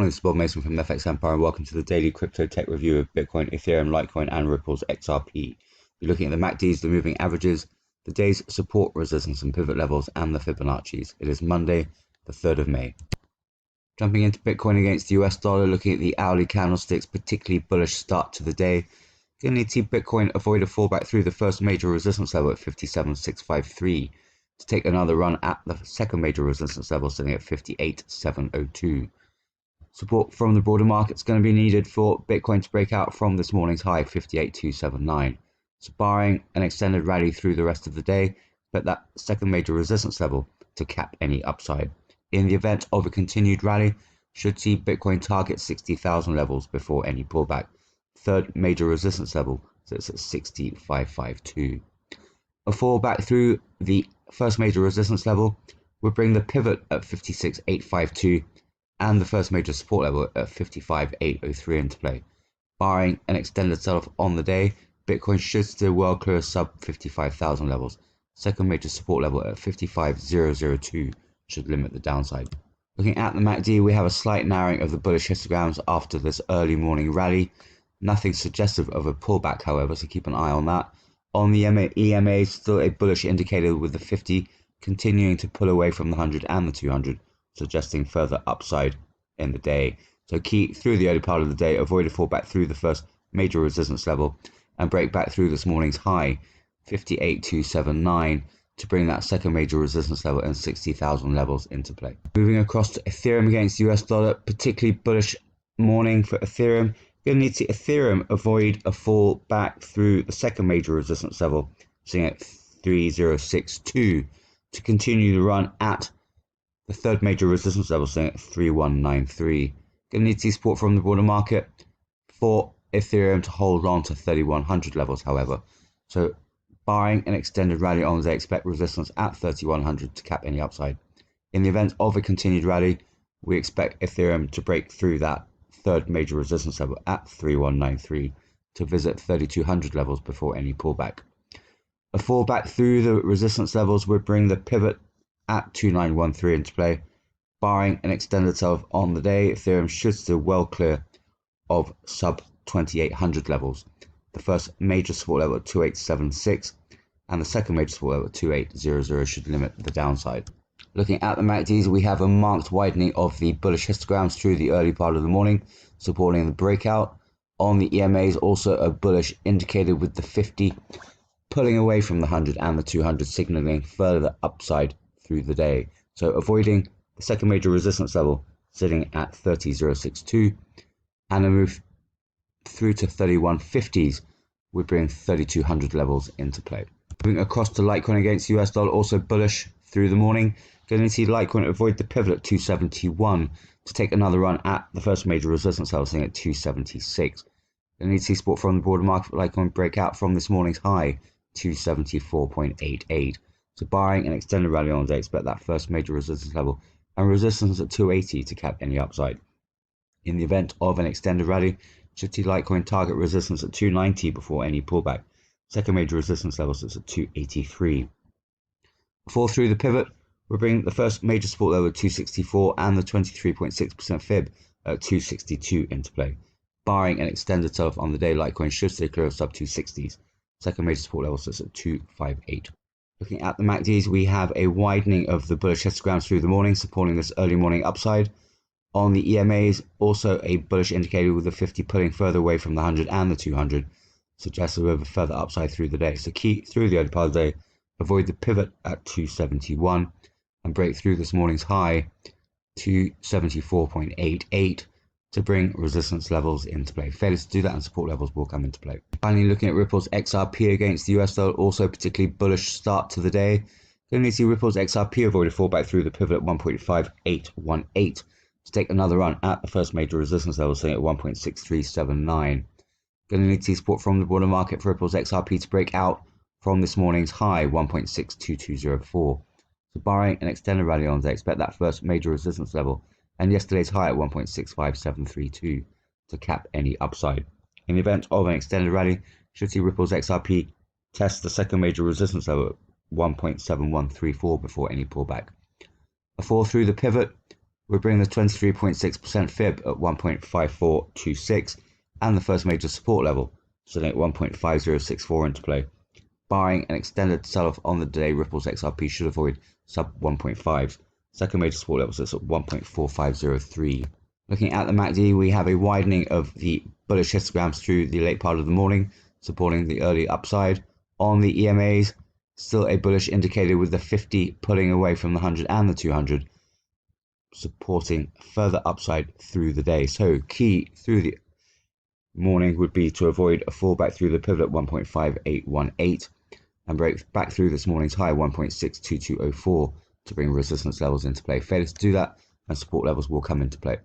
morning, this is Bob Mason from FX Empire, and welcome to the daily crypto tech review of Bitcoin, Ethereum, Litecoin, and Ripple's XRP. You're looking at the MACDs, the moving averages, the day's support, resistance, and pivot levels, and the Fibonacci's. It is Monday, the 3rd of May. Jumping into Bitcoin against the US dollar, looking at the hourly candlesticks, particularly bullish start to the day. Going to need to see Bitcoin avoid a fallback through the first major resistance level at 57,653 to take another run at the second major resistance level, sitting at 58,702. Support from the broader market is going to be needed for Bitcoin to break out from this morning's high, 58,279. So barring an extended rally through the rest of the day, but that second major resistance level to cap any upside. In the event of a continued rally, should see Bitcoin target 60,000 levels before any pullback. Third major resistance level sits at 60,552. A fallback through the first major resistance level would bring the pivot at 56,852 and the first major support level at 55,803 into play. Barring an extended sell-off on the day, Bitcoin should still well clear sub 55,000 levels. Second major support level at 55,002 should limit the downside. Looking at the MACD, we have a slight narrowing of the bullish histograms after this early morning rally. Nothing suggestive of a pullback, however, so keep an eye on that. On the EMA, still a bullish indicator with the 50 continuing to pull away from the 100 and the 200, suggesting further upside in the day. So key through the early part of the day, avoid a fallback through the first major resistance level and break back through this morning's high, 58,279, to bring that second major resistance level and 60,000 levels into play. Moving across to Ethereum against the US dollar, particularly bullish morning for Ethereum. You're going to need to see Ethereum avoid a fall back through the second major resistance level, sitting at 3062, to continue the run at the third major resistance level, sitting at 3193. Going to need to see support from the broader market for Ethereum to hold on to 3100 levels, however. So barring an extended rally on the day, expect resistance at 3100 to cap any upside. In the event of a continued rally, we expect Ethereum to break through that third major resistance level at 3193 to visit 3200 levels before any pullback. A fallback through the resistance levels would bring the pivot at 2913 into play. Barring an extended sell-off on the day, Ethereum should still well clear of sub 2800 levels. The first major support level at 2876 and the second major support level at 2800 should limit the downside. Looking at the MACDs, we have a marked widening of the bullish histograms through the early part of the morning, supporting the breakout. On the EMAs, also a bullish indicator with the 50 pulling away from the 100 and the 200, signaling further upside through the day. So avoiding the second major resistance level sitting at 30,062, and a move through to 3150s would bring 3200 levels into play. Moving across to Litecoin against US dollar, also bullish through the morning. Going to see Litecoin avoid the pivot at 271 to take another run at the first major resistance level, sitting at 276. Going to need to see support from the broader market for Litecoin break out from this morning's high, 274.88. So barring an extended rally on the day, expect that first major resistance level and resistance at 280 to cap any upside. In the event of an extended rally, should see Litecoin target resistance at 290 before any pullback. Second major resistance level sits at 283. Fall through the pivot will bring the first major support level at 264 and the 23.6% fib at 262 into play. Barring an extended sell-off on the day, Litecoin should stay clear of sub 260s. Second major support level sits at 258. Looking at the MACDs, we have a widening of the bullish histograms through the morning, supporting this early morning upside. On the EMAs, also a bullish indicator with the 50 pulling further away from the 100 and the 200, suggestive of a further upside through the day. So key through the early part of the day, avoid the pivot at 271 and break through this morning's high, 274.88, to bring resistance levels into play. Failure to do that and support levels will come into play. Finally, looking at Ripple's XRP against the US dollar, also particularly bullish start to the day. Going to need to see Ripple's XRP avoid a fallback through the pivot at 1.5818 to take another run at the first major resistance level, sitting at 1.6379. Going to need to see support from the broader market for Ripple's XRP to break out from this morning's high, 1.62204. So barring an extended rally on the day, expect that first major resistance level and yesterday's high at 1.65732 to cap any upside. In the event of an extended rally, should see Ripple's XRP test the second major resistance level at 1.7134 before any pullback. A fall through the pivot We're bringing the 23.6% fib at 1.5426 and the first major support level, sitting at 1.5064 into play. Barring an extended sell-off on the day, Ripple's XRP should avoid sub 1.5. Second major support level sits at 1.4503. Looking at the MACD, we have a widening of the bullish histograms through the late part of the morning, supporting the early upside. On the EMAs, still a bullish indicator with the 50 pulling away from the 100 and the 200, supporting further upside through the day. So key through the morning would be to avoid a fallback through the pivot at 1.5818 and break back through this morning's high 1.62204 to bring resistance levels into play. Failure to do that, and support levels will come into play.